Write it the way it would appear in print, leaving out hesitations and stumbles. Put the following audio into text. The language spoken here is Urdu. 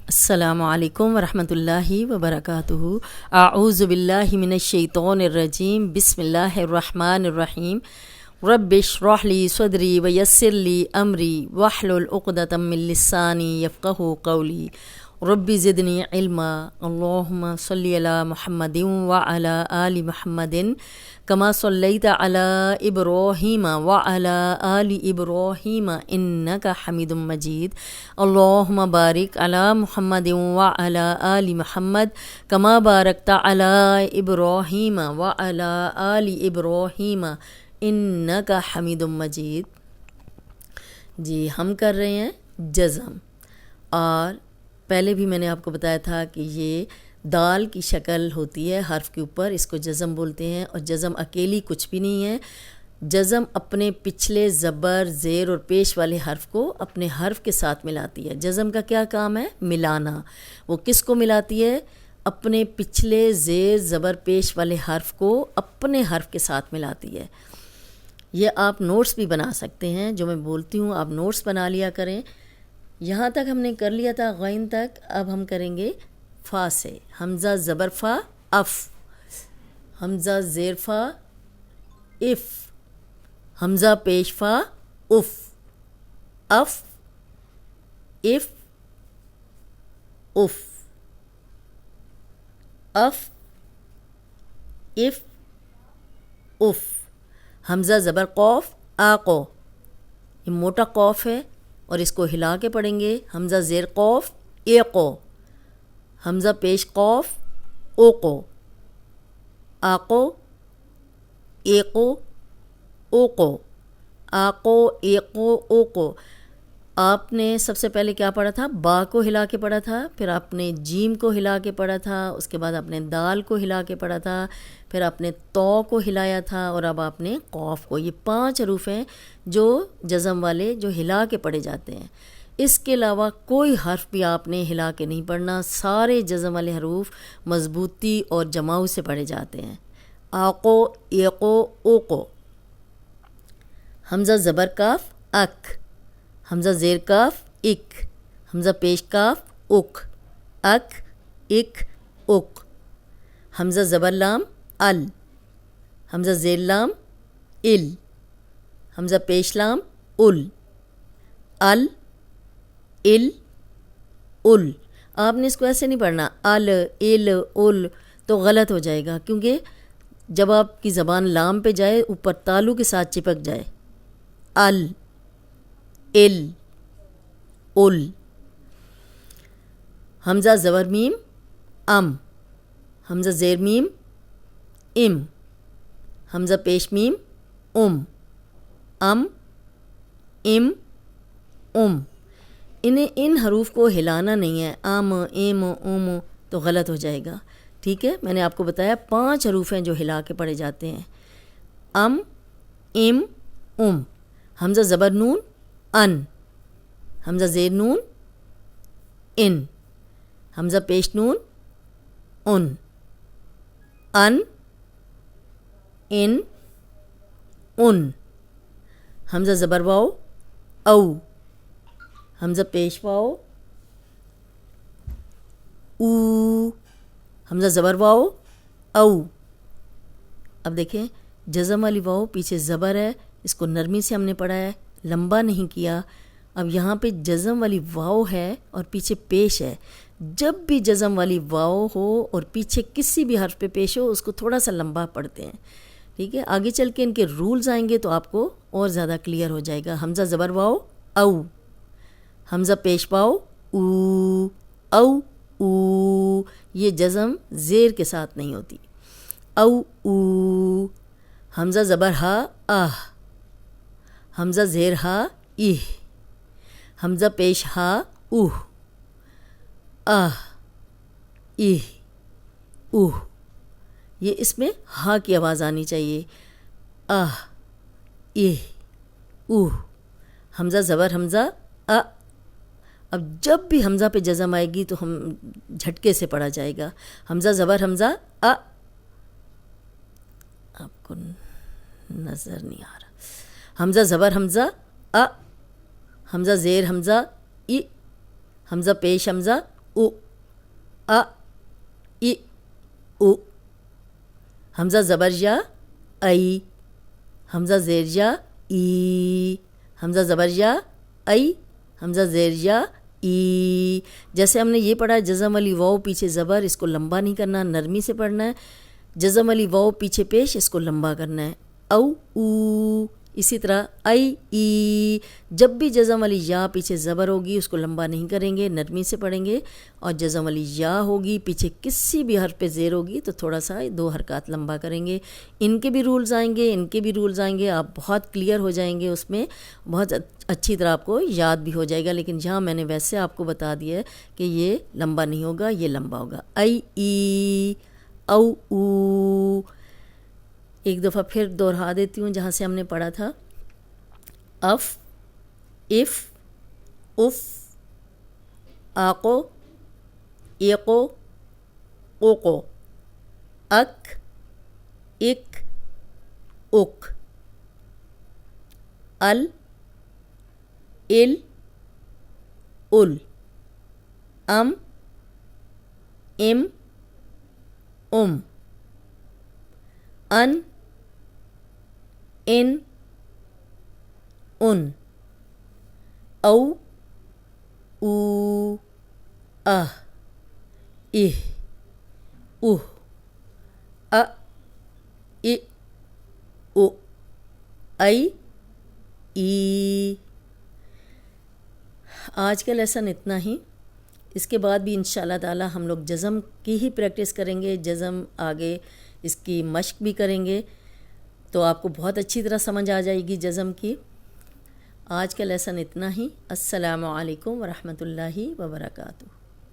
السلام علیکم ورحمۃ اللہ وبرکاتہ۔ اعوذ باللہ من الشیطان الرجیم، بسم اللہ الرحمن الرحیم۔ رب اشرح لی صدری ویسر لی امری واحلل عقدۃ من لسانی یفقہوا قولی۔ رب زدنی علما۔ اللہم صلی علی محمد وعلی آل محمد کما صلیت علی ابراہیم وعلی آل ابراہیم انک حمید مجید۔ اللہم بارک علی محمد وعلی آل محمد کما بارکت علی ابراہیم وعلی آل ابراہیم انک حمید مجید۔ جی ہم کر رہے ہیں جزم، اور پہلے بھی میں نے آپ کو بتایا تھا کہ یہ دال کی شکل ہوتی ہے حرف کے اوپر، اس کو جزم بولتے ہیں، اور جزم اکیلی کچھ بھی نہیں ہے۔ جزم اپنے پچھلے زبر، زیر اور پیش والے حرف کو اپنے حرف کے ساتھ ملاتی ہے۔ جزم کا کیا کام ہے؟ ملانا۔ وہ کس کو ملاتی ہے؟ اپنے پچھلے زیر، زبر، پیش والے حرف کو اپنے حرف کے ساتھ ملاتی ہے۔ یہ آپ نوٹس بھی بنا سکتے ہیں، جو میں بولتی ہوں آپ نوٹس بنا لیا کریں۔ یہاں تک ہم نے کر لیا تھا غین تک، اب ہم کریں گے فا سے۔ حمزہ زبر فا اف، حمزہ زیر فا اف، حمزہ پیش فا اف، اف اف اف، اف اف اف۔ حمزہ زبر قوف آقو، یہ موٹا قوف ہے اور اس کو ہلا کے پڑھیں گے۔ حمزہ زیر قوف ایقو، حمزہ پیش قوف اوقو، آقو ایقو اوقو، آقو ایقو اوقو۔ آپ نے سب سے پہلے کیا پڑھا تھا؟ با کو ہلا کے پڑھا تھا، پھر آپ نے جیم کو ہلا کے پڑھا تھا، اس کے بعد آپ نے دال کو ہلا کے پڑھا تھا، پھر آپ نے تو کو ہلایا تھا، اور اب آپ نے قوف کو۔ یہ 5 حروف ہیں جو جزم والے، جو ہلا کے پڑھے جاتے ہیں۔ اس کے علاوہ کوئی حرف بھی آپ نے ہلا کے نہیں پڑھنا، سارے جزم والے حروف مضبوطی اور جماؤ سے پڑھے جاتے ہیں۔ آقو ایقو اوقو۔ حمزہ زبر کاف اک، حمزہ زیر کاف اک، حمزہ پیش کاف اک، اک اک اک۔ حمزہ زبر لام ال، حمزہ زیر لام ال، حمزہ پیش لام ال، ال ال ال۔ آپ نے اس کو ایسے نہیں پڑھنا ال ال ال، تو غلط ہو جائے گا، کیونکہ جب آپ کی زبان لام پہ جائے اوپر تالو کے ساتھ چپک جائے۔ ال ال ال۔ حمزہ زبر میم ام، حمزہ زیر میم ام، حمزہ پیش میم ام، ام ام ام۔ ان حروف کو ہلانا نہیں ہے، ام ام ام، تو غلط ہو جائے گا۔ ٹھیک ہے، میں نے آپ کو بتایا 5 حروف ہیں جو ہلا کے پڑھے جاتے ہیں۔ ام ام ام۔ حمزہ زبر نون ان، حمزہ زیر نون ان، حمزہ پیش نون ان، ان ان۔ حمزہ زبر واو او، حمزہ پیش واو او، حمزہ زبر واو او۔ اب دیکھیں جزم والی واو پیچھے زبر ہے، اس کو نرمی سے ہم نے پڑھا ہے، لمبا نہیں کیا۔ اب یہاں پہ جزم والی واو ہے اور پیچھے پیش ہے۔ جب بھی جزم والی واو ہو اور پیچھے کسی بھی حرف پہ پیش ہو، اس کو تھوڑا سا لمبا پڑھتے ہیں۔ ٹھیک ہے، آگے چل کے ان کے رولز آئیں گے تو آپ کو اور زیادہ کلیئر ہو جائے گا۔ حمزہ زبر واو او، حمزہ پیش واو او، او او۔ یہ جزم زیر کے ساتھ نہیں ہوتی۔ او او۔ حمزہ زبر ہا آہ، حمزہ زیر ہا ایہ، حمزہ پیش ہا اوہ، آہ ایہ اوہ۔ یہ اس میں ہا کی آواز آنی چاہیے، آہ ایہ اوہ۔ حمزہ زبر حمزہ ا۔ اب جب بھی حمزہ پہ جزم آئے گی تو ہم جھٹکے سے پڑھا جائے گا۔ حمزہ زبر حمزہ ا، آپ کو نظر نہیں آ رہا۔ حمزہ زبر حمزہ ا، حمزہ زیر حمزہ ای، حمزہ پیش حمزہ او ا ای او. حمزہ زبر یا ای، حمزہ زیر یا ای، حمزہ زبر یا ای، حمزہ زیر یا ای. جیسے ہم نے یہ پڑھا جزم والی واو پیچھے زبر، اس کو لمبا نہیں کرنا، نرمی سے پڑھنا ہے. جزم والی واو پیچھے پیش، اس کو لمبا کرنا ہے. او او. اسی طرح ای ای، جب بھی جزم والی یا پیچھے زبر ہوگی اس کو لمبا نہیں کریں گے، نرمی سے پڑھیں گے. اور جزم والی یا ہوگی پیچھے کسی بھی حرف پہ زیر ہوگی تو تھوڑا سا 2 حرکات لمبا کریں گے. ان کے بھی رولز آئیں گے، ان کے بھی رولز آئیں گے، آپ بہت کلیئر ہو جائیں گے، اس میں بہت اچھی طرح آپ کو یاد بھی ہو جائے گا. لیکن جہاں میں نے ویسے آپ کو بتا دیا ہے کہ یہ لمبا نہیں ہوگا، یہ لمبا ہوگا. ای ای او او. ایک دفعہ پھر دوہرا دیتی ہوں جہاں سے ہم نے پڑھا تھا. اف، اف، اف، آقو، ایقو، اوقو، اک، اک، اک، ال، ال، ال، ام، ام، ام، ان، ان، ان، او، او، اہ، اہ، اوہ، ا، ای، او، ای، ای. آج کا لیسن اتنا ہی. اس کے بعد بھی انشاءاللہ تعالی ہم لوگ جزم کی ہی پریکٹس کریں گے، جزم آگے اس کی مشق بھی کریں گے تو آپ کو بہت اچھی طرح سمجھ آ جائے گی جزم کی. آج کا لیسن اتنا ہی. السلام علیکم ورحمۃ اللہ وبرکاتہ.